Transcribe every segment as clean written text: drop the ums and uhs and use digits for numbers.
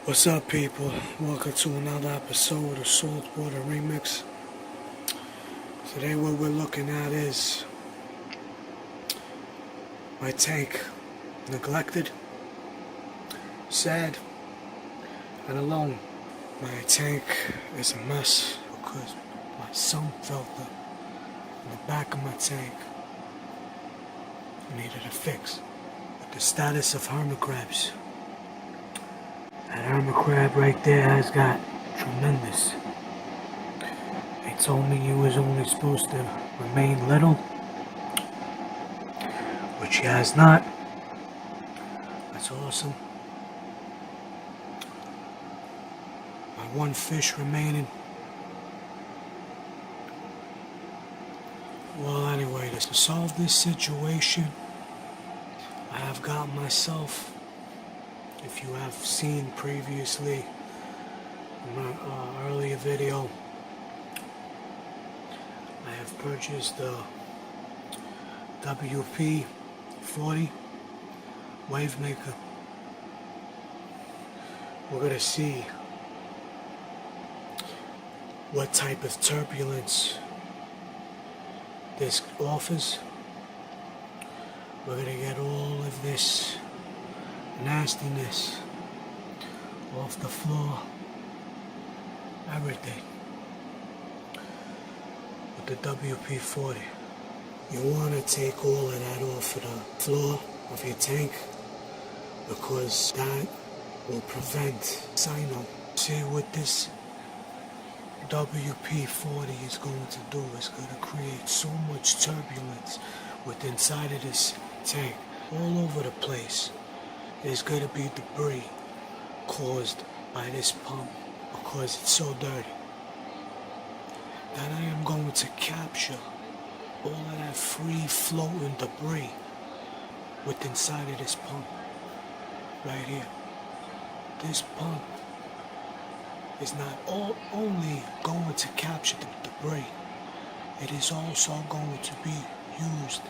What's up, people? Welcome to another episode of Saltwater Remix. Today what we're looking at is my tank. Neglected, sad, and alone. My tank is a mess because my sump filter in the back of my tank needed a fix. With the status of hermit crabs. That hermit crab right there has got tremendous. They told me he was only supposed to remain little, which he has not. That's awesome. My one fish remaining. Well, anyway, to solve this situation, I have got myself, if you have seen previously in my earlier video, I have purchased the WP-40 wave maker. We're gonna see what type of turbulence this offers. We're gonna get all of this nastiness off the floor, everything, with the WP-40. You want to take all of that off of the floor of your tank because that will prevent cyano. See what this WP-40 is going to do, is going to create so much turbulence with inside of this tank. All over the place is going to be debris caused by this pump because it's so dirty. Then I am going to capture all of that free floating debris with inside of this pump right here. This pump is not only going to capture the debris, it is also going to be used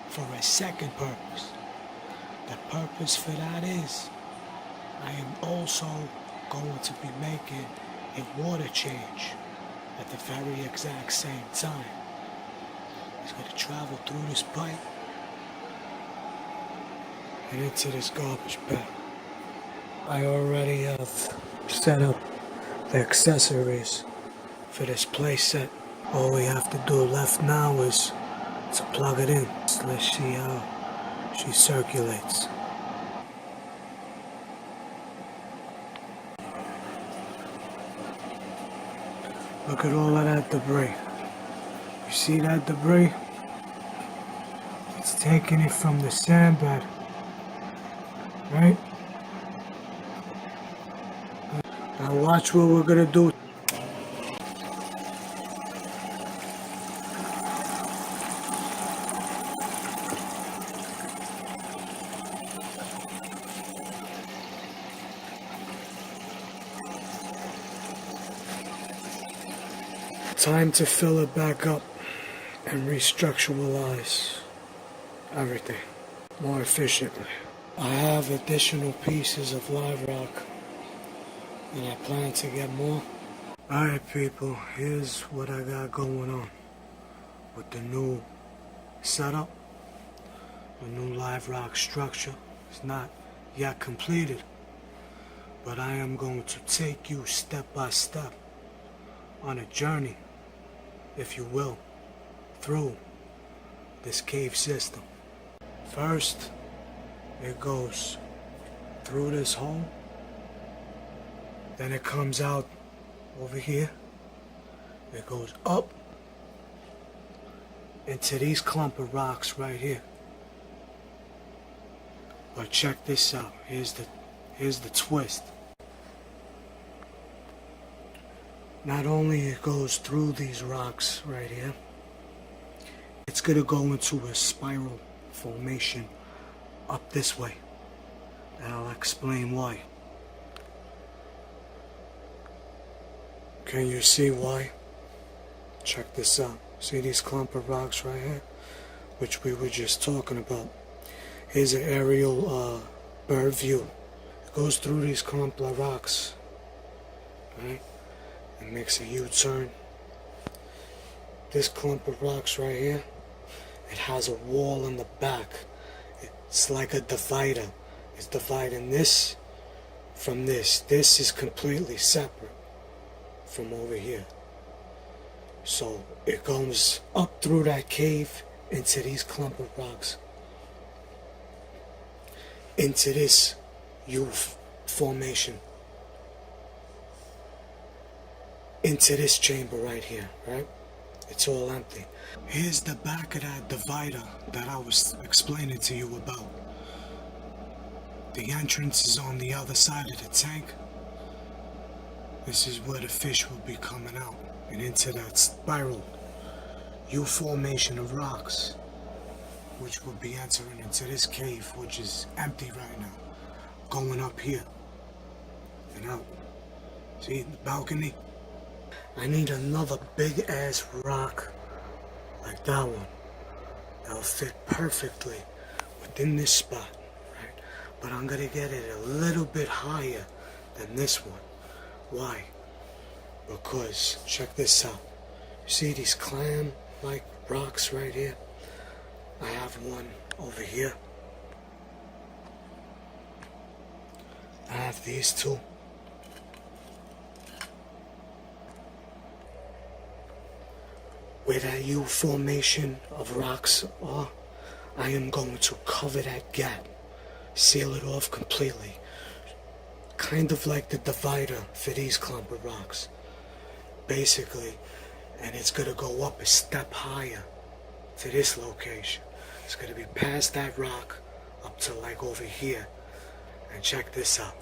for a second purpose. The purpose for that is I am also going to be making a water change at the very exact same time. It's going to travel through this pipe and into this garbage bag. I already have set up the accessories for this play set. All we have to do left now is to plug it in. So let's see how she circulates. Look at all of that debris. You see that debris? It's taking it from the sandbed, right? Now watch what we're gonna do. Time to fill it back up and restructuralize everything more efficiently. I have additional pieces of live rock and I plan to get more. Alright people, here's what I got going on with the new setup, the new live rock structure. It's not yet completed, but I am going to take you step by step on a journey, if you will, through this cave system. First, it goes through this hole, then it comes out over here, it goes up into these clump of rocks right here. But check this out, here's the twist. Not only it goes through these rocks right here, it's gonna go into a spiral formation up this way. And I'll explain why. Can you see why? Check this out. See these clump of rocks right here? Which we were just talking about. Here's an aerial bird view. goes through these clump of rocks, right? It makes a U-turn. This clump of rocks right here, it has a wall in the back. It's like a divider. It's dividing this from this. This is completely separate from over here. So it goes up through that cave into these clump of rocks, into this U formation, into this chamber right here, right? It's all empty. Here's the back of that divider that I was explaining to you about. The entrance is on the other side of the tank. This is where the fish will be coming out and into that spiral U formation of rocks, which will be entering into this cave, which is empty right now, going up here and out. See the balcony? I need another big ass rock like that one. That'll fit perfectly within this spot, right? But I'm gonna get it a little bit higher than this one. Why? Because check this out. You see these clam-like rocks right here? I have one over here. I have these two. Where that U formation of rocks are, I am going to cover that gap, seal it off completely. Kind of like the divider for these clump of rocks, basically. And it's gonna go up a step higher to this location. It's gonna be past that rock up to like over here. And check this out.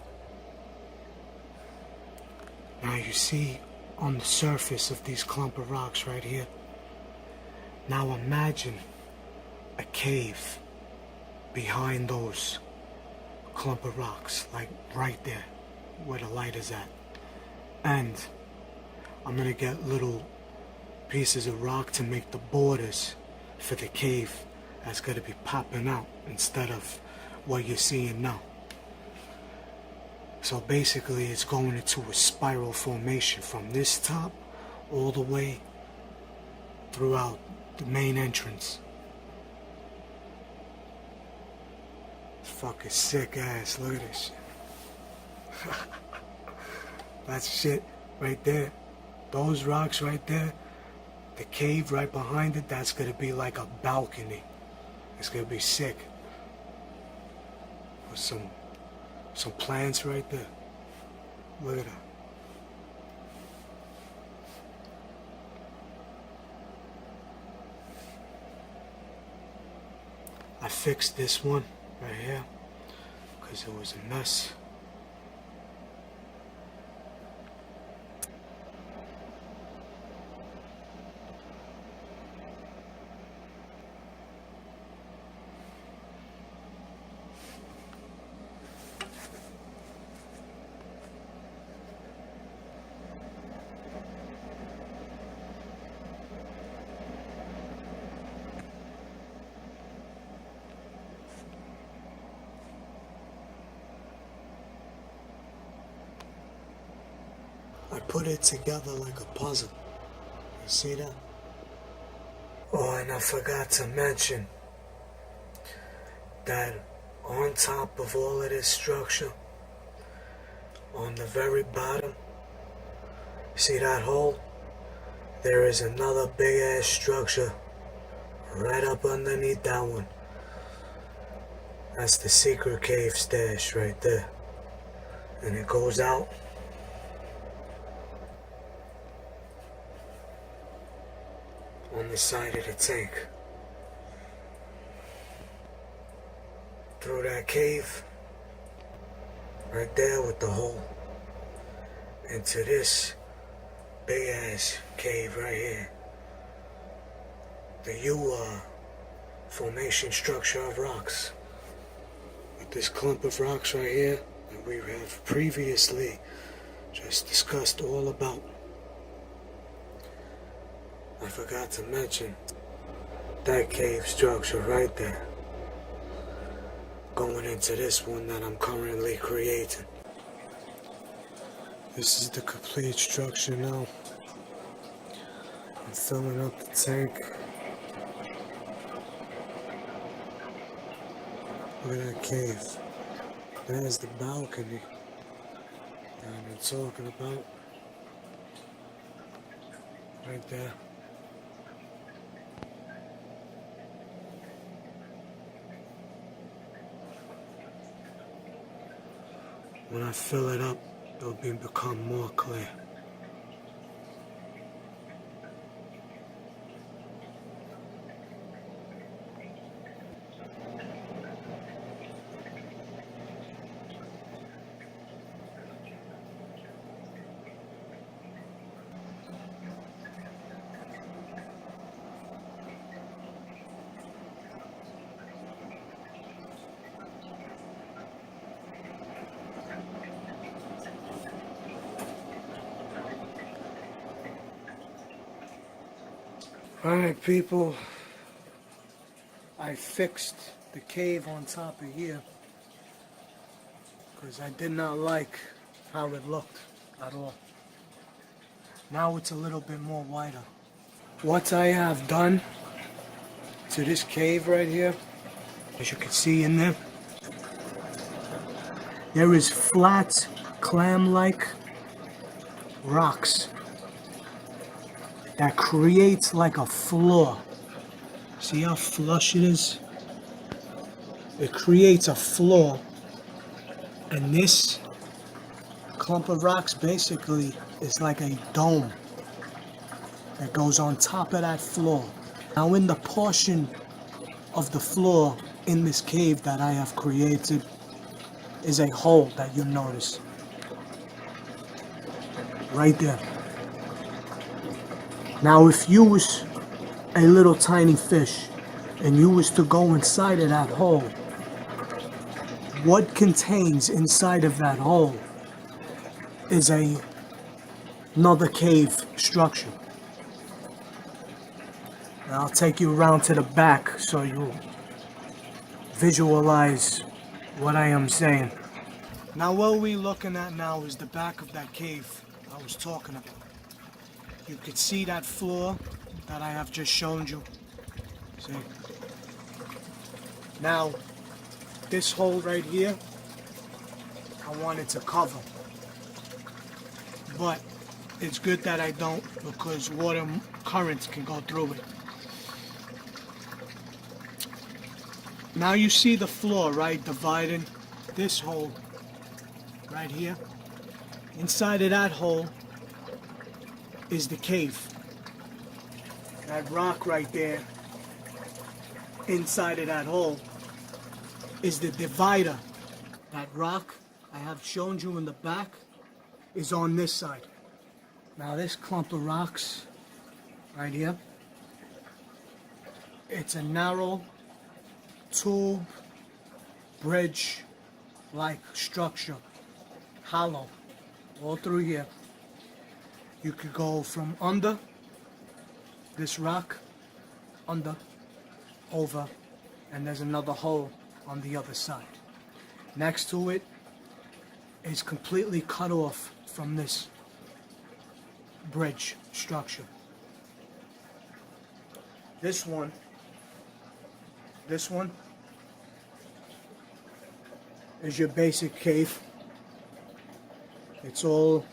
Now you see on the surface of these clump of rocks right here. Now imagine a cave behind those clump of rocks, like right there where the light is at. And I'm gonna get little pieces of rock to make the borders for the cave that's gonna be popping out instead of what you're seeing now. So basically it's going into a spiral formation from this top all the way throughout the main entrance. It's fucking sick ass, look at this shit. That's shit right there. Those rocks right there, the cave right behind it, that's gonna be like a balcony. It's gonna be sick. With some plants right there. Look at that. I fixed this one right here because it was a mess. I put it together like a puzzle. You see that? Oh, and I forgot to mention that on top of all of this structure, on the very bottom, see that hole? There is another big ass structure right up underneath that one. That's the secret cave stash right there. And it goes out on the side of the tank. Through that cave, right there with the hole, into this big ass cave right here. The U formation structure of rocks. With this clump of rocks right here that we have previously just discussed all about. I forgot to mention that cave structure right there. going into this one that I'm currently creating. This is the complete structure now. I'm filling up the tank. Look at that cave. There's the balcony that I've been talking about. Right there. When I fill it up, it'll become more clear. Alright people, I fixed the cave on top of here because I did not like how it looked at all. Now it's a little bit more wider. What I have done to this cave right here, as you can see in there, there is flat, clam-like rocks that creates like a floor. See how flush it is? It creates a floor, and this clump of rocks basically is like a dome that goes on top of that floor. Now in the portion of the floor in this cave that I have created is a hole that you notice right there. Now if you was a little tiny fish and you was to go inside of that hole, what contains inside of that hole is another cave structure. Now I'll take you around to the back so you visualize what I am saying. Now what we're looking at now is the back of that cave I was talking about. You could see that floor that I have just shown you. See? Now, this hole right here, I wanted to cover. But it's good that I don't, because water currents can go through it. Now you see the floor, right, dividing this hole right here. Inside of that hole is the cave. That rock right there, inside of that hole, is the divider. That rock I have shown you in the back is on this side. Now this clump of rocks right here, it's a narrow tube bridge like structure, hollow all through here. You could go from under this rock, under, over, and there's another hole on the other side. Next to it is completely cut off from this bridge structure. This one is your basic cave. It's all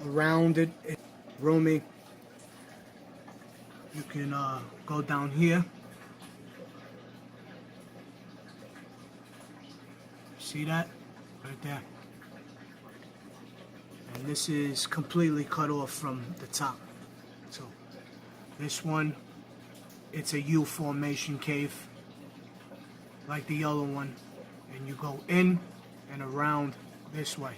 rounded, it's roomy. You can go down here. See that? Right there. And this is completely cut off from the top. So this one, it's a U formation cave, like the yellow one. And you go in and around this way.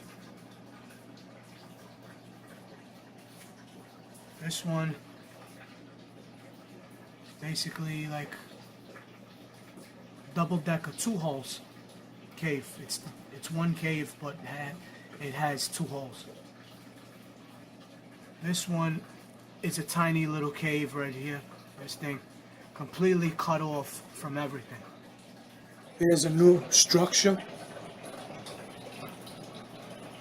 This one, basically like double-decker, 2 holes cave. It's one cave, but it has 2 holes. This one is a tiny little cave right here. This thing completely cut off from everything. Here's a new structure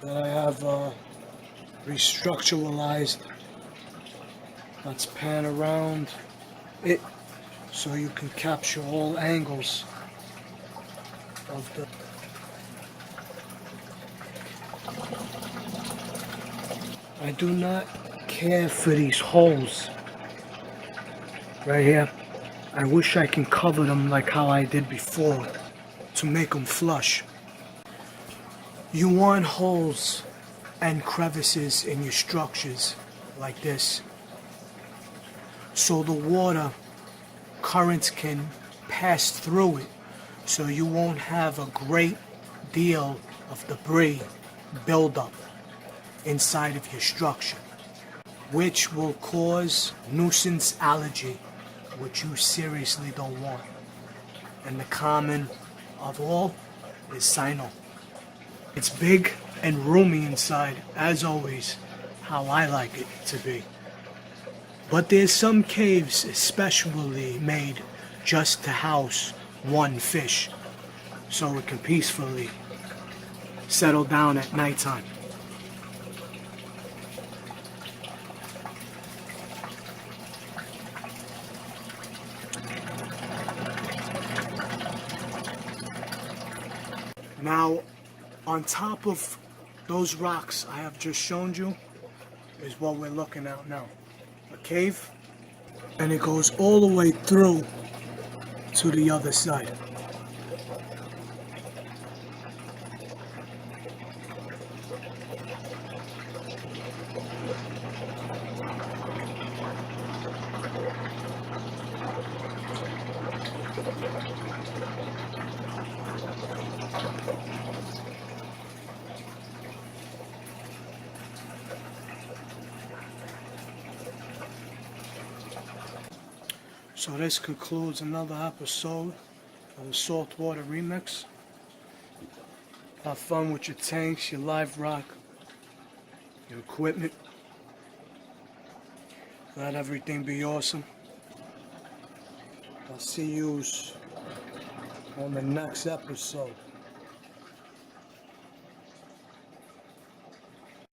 that I have restructuralized. Let's pan around it so you can capture all angles of the. I do not care for these holes right here. I wish I can cover them like how I did before to make them flush. You want holes and crevices in your structures like this so the water currents can pass through it, so you won't have a great deal of debris buildup inside of your structure, which will cause nuisance algae, which you seriously don't want. And the common of all is cyno. It's big and roomy inside, as always, how I like it to be. But there's some caves especially made just to house one fish, so it can peacefully settle down at nighttime. Now, on top of those rocks I have just shown you is what we're looking at now. A cave, and it goes all the way through to the other side. So this concludes another episode of the Saltwater Remix. Have fun with your tanks, your live rock, your equipment. Let everything be awesome. I'll see you on the next episode.